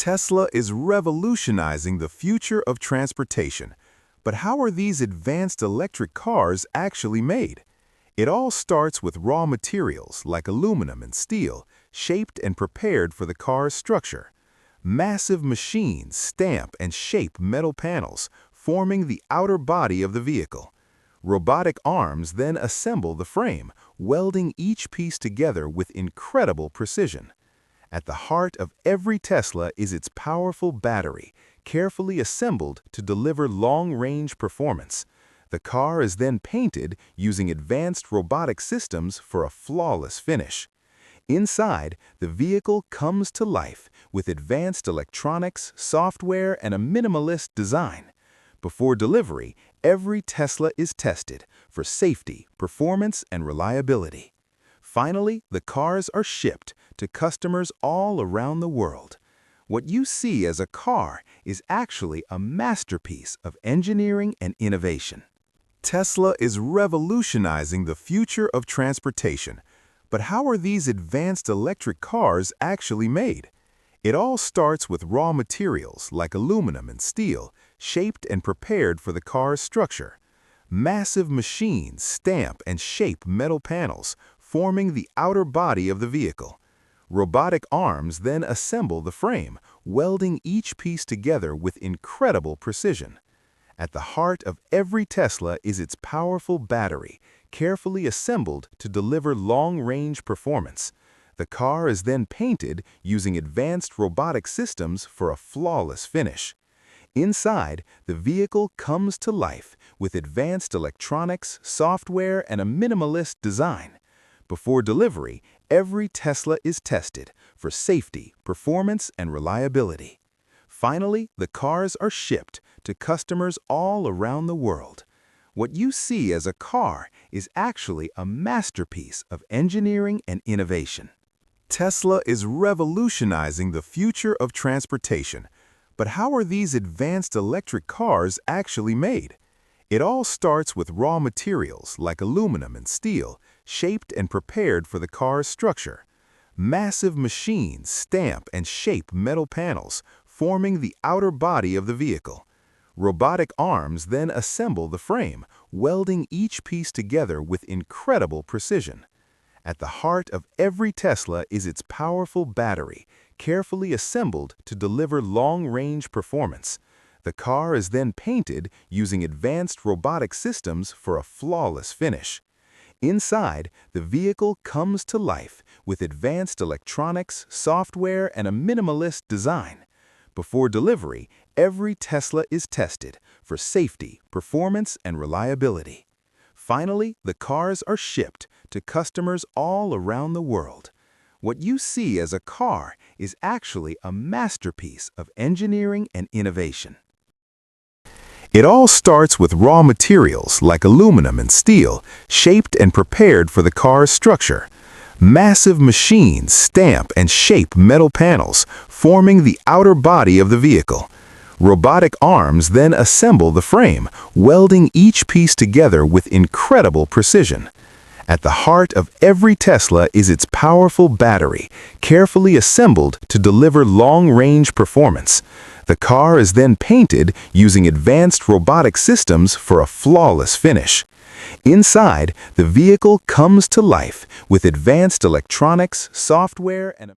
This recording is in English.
Tesla is revolutionizing the future of transportation. But how are these advanced electric cars actually made? It all starts with raw materials like aluminum and steel, shaped and prepared for the car's structure. Massive machines stamp and shape metal panels, forming the outer body of the vehicle. Robotic arms then assemble the frame, welding each piece together with incredible precision. At the heart of every Tesla is its powerful battery, carefully assembled to deliver long-range performance. The car is then painted using advanced robotic systems for a flawless finish. Inside, the vehicle comes to life with advanced electronics, software, and a minimalist design. Before delivery, every Tesla is tested for safety, performance, and reliability. Finally, the cars are shipped to customers all around the world. What you see as a car is actually a masterpiece of engineering and innovation. Tesla is revolutionizing the future of transportation. But how are these advanced electric cars actually made? It all starts with raw materials like aluminum and steel, shaped and prepared for the car's structure. Massive machines stamp and shape metal panels, forming the outer body of the vehicle. Robotic arms then assemble the frame, welding each piece together with incredible precision. At the heart of every Tesla is its powerful battery, carefully assembled to deliver long-range performance. The car is then painted using advanced robotic systems for a flawless finish. Inside, the vehicle comes to life with advanced electronics, software, and a minimalist design. Before delivery, every Tesla is tested for safety, performance, and reliability. Finally, the cars are shipped to customers all around the world. What you see as a car is actually a masterpiece of engineering and innovation. Tesla is revolutionizing the future of transportation. But how are these advanced electric cars actually made? It all starts with raw materials like aluminum and steel, shaped and prepared for the car's structure. Massive machines stamp and shape metal panels, forming the outer body of the vehicle. Robotic arms then assemble the frame, welding each piece together with incredible precision. At the heart of every Tesla is its powerful battery, carefully assembled to deliver long-range performance. The car is then painted using advanced robotic systems for a flawless finish. Inside, the vehicle comes to life with advanced electronics, software, and a minimalist design. Before delivery, every Tesla is tested for safety, performance, and reliability. Finally, the cars are shipped to customers all around the world. What you see as a car is actually a masterpiece of engineering and innovation. It all starts with raw materials like aluminum and steel, shaped and prepared for the car's structure. Massive machines stamp and shape metal panels, forming the outer body of the vehicle. Robotic arms then assemble the frame, welding each piece together with incredible precision. At the heart of every Tesla is its powerful battery, carefully assembled to deliver long-range performance. The car is then painted using advanced robotic systems for a flawless finish. Inside, the vehicle comes to life with advanced electronics, software, and